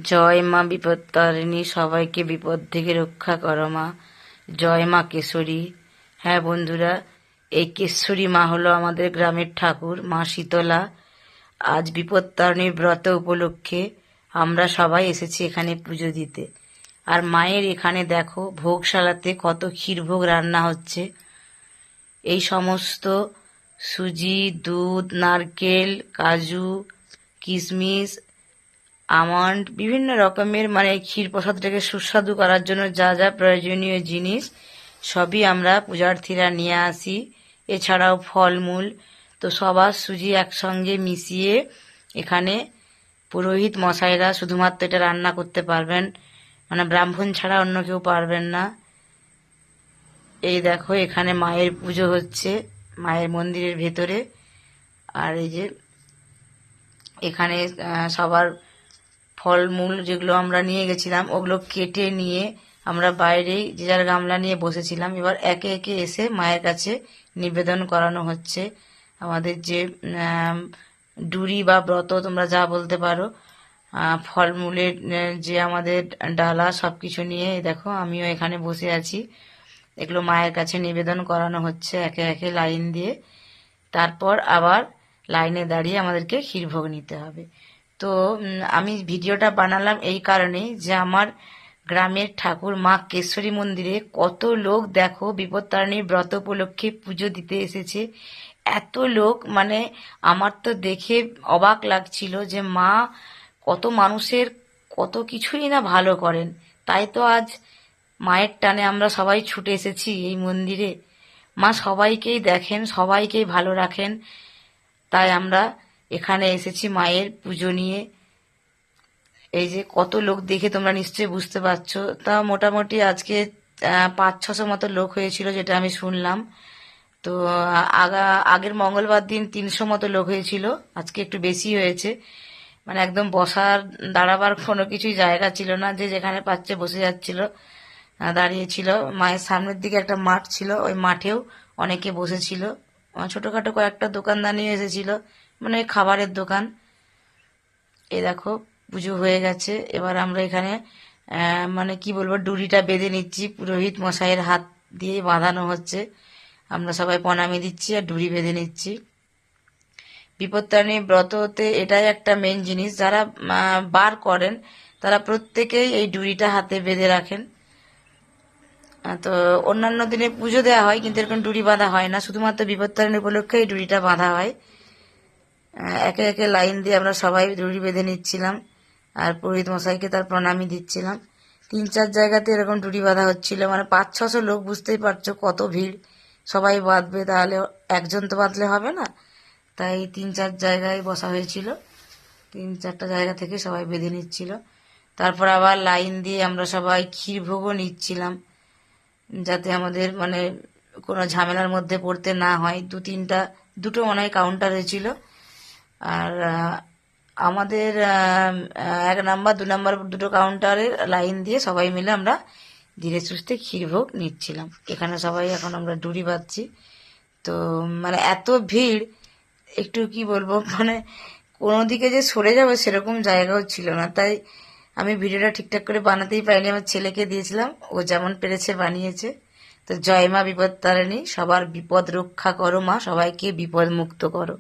জয় মা বিপত্তারিণী, সবাইকে বিপদ থেকে রক্ষা করো মা। জয় মা কেশরী। হ্যাঁ বন্ধুরা, এই কেশরী মা হলো আমাদের গ্রামের ঠাকুর, মা শীতলা। আজ বিপত্তারিণীর ব্রত উপলক্ষে আমরা সবাই এসেছি এখানে পুজো দিতে। আর মায়ের এখানে দেখো ভোগশালাতে কত ক্ষীরভোগ রান্না হচ্ছে। এই সমস্ত সুজি, দুধ, নারকেল, কাজু, কিশমিশ, আমন্ড, বিভিন্ন রকমের ক্ষীর প্রসাদটাকে সুস্বাদু করার জন্য যা যা প্রয়োজনীয় জিনিস সবই আমরা পূজার্থীরা নিয়ে আসি। এছাড়াও ফলমূল, তো সবার সুজি একসঙ্গে মিশিয়ে এখানে পুরোহিত মশাইরা শুধুমাত্র এটা রান্না করতে পারবেন, ব্রাহ্মণ ছাড়া অন্য কেউ পারবেন না। এই দেখো এখানে মায়ের পুজো হচ্ছে মায়ের মন্দিরের ভেতরে। আর এই যে এখানে সবার ফলমূল যেগুলো আমরা নিয়ে গেছিলাম ওগুলো কেটে নিয়ে আমরা বাইরেই যে যার গামলা নিয়ে বসেছিলাম। এবার একে একে এসে মায়ের কাছে নিবেদন করানো হচ্ছে আমাদের যে ডুরি বা ব্রত তোমরা যা বলতে পারো, ফলমূলের যে আমাদের ডালা সব কিছু নিয়ে দেখো আমিও এখানে বসে আছি। এগুলো মায়ের কাছে নিবেদন করানো হচ্ছে একে একে লাইন দিয়ে। তারপর আবার লাইনে দাঁড়িয়ে আমাদেরকে ক্ষীরভোগ নিতে হবে। তো আমি ভিডিওটা বানালাম এই কারণেই যে আমার গ্রামের ঠাকুর মা কেশরী মন্দিরে কত লোক দেখো বিপত্তারিণীর ব্রত উপলক্ষে পুজো দিতে এসেছে। এত লোক, আমার তো দেখে অবাক লাগছিল যে মা কত মানুষের কত কিছুই না ভালো করেন। তাই তো আজ মায়ের টানে আমরা সবাই ছুটে এসেছি এই মন্দিরে। মা সবাইকেই দেখেন, সবাইকেই ভালো রাখেন। তাই আমরা এখানে এসেছি মায়ের পুজো নিয়ে। এই যে কত লোক দেখে তোমরা নিশ্চয়ই বুঝতে পারছো। তা মোটামুটি আজকে 500-600 মতো লোক হয়েছিল যেটা আমি শুনলাম। তো আগের মঙ্গলবার দিন 300 মতো লোক হয়েছিল, আজকে একটু বেশি হয়েছে। একদম বসার দাঁড়াবার কোনো কিছুই জায়গা ছিল না, যে যেখানে পাচ্ছে বসে যাচ্ছিল, দাঁড়িয়েছিল। মায়ের সামনের দিকে একটা মাঠ ছিল, ওই মাঠেও অনেকে বসেছিল। ছোটখাটো কয়েকটা দোকানদানিও এসেছিল, খাবারের দোকান। এই দেখো পুজো হয়ে গেছে। এবার আমরা এখানে কি বলবো, ডুরিটা বেঁধে নিচ্ছি, পুরোহিত মশাইয়ের হাত দিয়ে বাঁধানো হচ্ছে। আমরা সবাই প্রণামী দিচ্ছি আর ডুরি বেঁধে নিচ্ছি। বিপত্তারিণী ব্রততে এটাই একটা মেন জিনিস, যারা বার করেন তারা প্রত্যেকেই এই ডুরিটা হাতে বেঁধে রাখেন। তো অন্যান্য দিনে পুজো দেওয়া হয় কিন্তু এরকম ডুরি বাঁধা হয় না, শুধুমাত্র বিপত্তারিণী উপলক্ষে এই ডুরিটা বাঁধা হয়। একে একে লাইন দিয়ে আমরা সবাই ডুরি বেঁধে নিচ্ছিলাম আর পুরোহিত মশাইকে তার প্রণামী দিচ্ছিলাম। 3-4 জায়গাতে এরকম ডুরি বাঁধা হচ্ছিল, 500-600 লোক, বুঝতেই পারছো কত ভিড়। সবাই বাঁধবে, তাহলে একজন তো বাঁধলে হবে না, তাই 3-4 জায়গায় বসা হয়েছিল। 3-4টা জায়গা থেকে সবাই বেঁধে নিচ্ছিল। তারপর আবার লাইন দিয়ে আমরা সবাই ক্ষীরভোগও নিচ্ছিলাম, যাতে আমাদের কোনো ঝামেলার মধ্যে পড়তে না হয়। দুটো মনে হয় কাউন্টার হয়েছিল। আর আমাদের 1 নাম্বার 2 নাম্বার দুটো কাউন্টারের লাইন দিয়ে সবাই মিলে আমরা ধীরে সুস্থে ক্ষীরভোগ নিচ্ছিলাম। এখানে সবাই এখন আমরা ডুরি বাঁধছি। তো এত ভিড়, একটু কি বলবো, কোনো দিকে যে সরে যাবে সেরকম জায়গাও ছিল না। তাই আমি ভিডিওটা ঠিকঠাক করে বানাতেই পারিনি, আমার ছেলেকে দিয়েছিলাম, ও যেমন পেরেছে বানিয়েছে। তো জয় মা বিপত্তারিণী, সবার বিপদ রক্ষা করো মা, সবাইকে বিপদ মুক্ত করো।